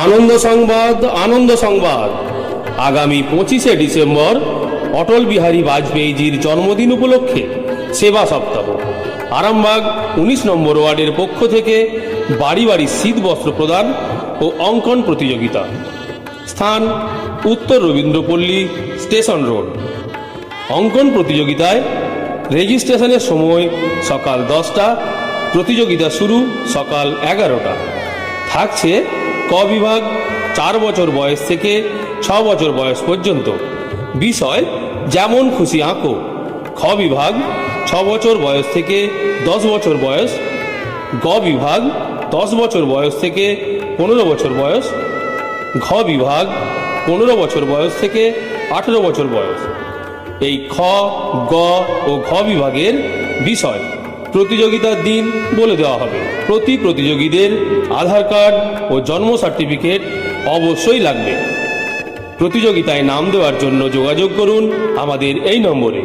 আনন্দ সংবাদ আগামী 25শে ডিসেম্বর অটল বিহারী বাজপেয়ীজির জন্মদিন উপলক্ষে সেবা সপ্তাহ আরামবাগ 19 নম্বর ওয়ার্ডের পক্ষ থেকে বাড়ি বাড়ি শীত বস্ত্র প্রদান ও অঙ্কন প্রতিযোগিতা। স্থান উত্তর রবীন্দ্রপল্লী স্টেশন রোড। অঙ্কন প্রতিযোগিতায় রেজিস্ট্রেশনের সময় সকাল 10টা, প্রতিযোগিতা শুরু সকাল 11টা। থাকছে ক বিভাগ 4 বছর বয়স থেকে 6 বছর বয়স পর্যন্ত। বিষয় যেমন খুশি আঁকো। খ বিভাগ 6 বছর বয়স থেকে 10 বছর বয়স। গ বিভাগ 10 বছর বয়স থেকে 15 বছর বয়স। ঘ বিভাগ 15 বছর বয়স থেকে 18 বছর বয়স। এই খ, গ ও ঘ বিভাগের বিষয় প্রতিযোগিতার দিন বলে দেওয়া হবে। প্রতি প্রতিযোগীদের আধার কার্ড ও জন্ম সার্টিফিকেট অবশ্যই লাগবে। প্রতিযোগিতায় নাম দেওয়ার জন্য যোগাযোগ করুন আমাদের এই নম্বরে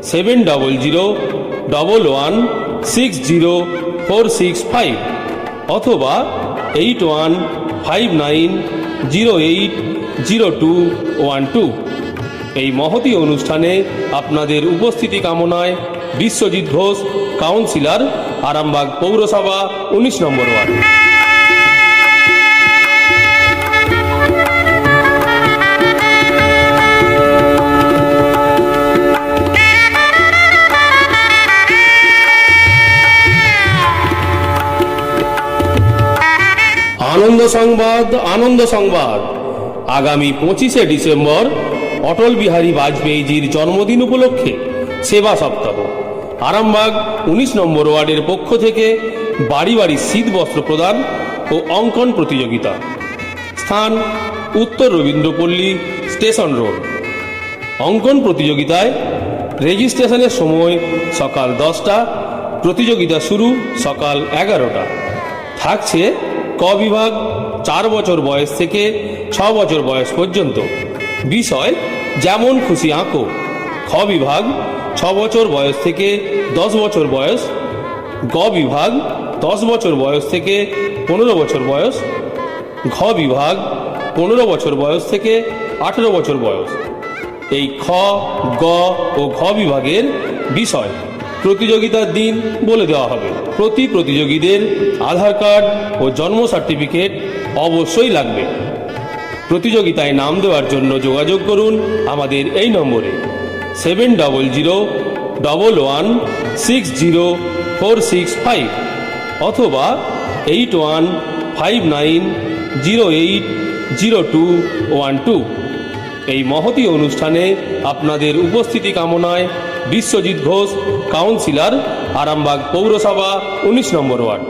7001160465 অথবা 8159080212। এই মহতী অনুষ্ঠানে আপনাদের উপস্থিতি কামনায় বিশ্বজিৎ ঘোষ, কাউন্সিলর, আরামবাগ পৌরসভা 19 নম্বর ওয়ার্ড। আনন্দ সংবাদ আগামী 25শে ডিসেম্বর অটল বিহারী বাজপেয়ীজির জন্মদিন উপলক্ষে সেবা সপ্তাহ আরামবাগ 19 নম্বর ওয়ার্ডের পক্ষ থেকে বাড়ি বাড়ি শীত বস্ত্র প্রদান ও অঙ্কন প্রতিযোগিতা। স্থান উত্তর রবীন্দ্রপল্লী স্টেশন রোড। অঙ্কন প্রতিযোগিতায় রেজিস্ট্রেশনের সময় সকাল 10টা, প্রতিযোগিতা শুরু সকাল 11টা। থাকছে ক বিভাগ 4 বছর বয়স থেকে 6 বছর বয়স পর্যন্ত। বিষয় যেমন খুশি আঁকো। খ বিভাগ 6 বছর বয়স থেকে 10 বছর বয়স। গ বিভাগ 10 বছর বয়স থেকে 15 বছর বয়স। ঘ বিভাগ 15 বছর বয়স থেকে 18 বছর বয়স। এই খ, গ ও ঘ বিভাগের বিষয় প্রতিযোগিতার দিন বলে দেওয়া হবে। প্রতি প্রতিযোগীদের আধার কার্ড ও জন্ম সার্টিফিকেট অবশ্যই লাগবে। প্রতিযোগিতায় নাম দেওয়ার জন্য যোগাযোগ করুন আমাদের এই নম্বরে 7001160465 অথবা 8159080212। এই মহতী অনুষ্ঠানে আপনাদের উপস্থিতি কামনায় বিশ্বজিৎ ঘোষ, কাউন্সিলর, আরামবাগ পৌরসভা 19 নম্বর ওয়ার্ড।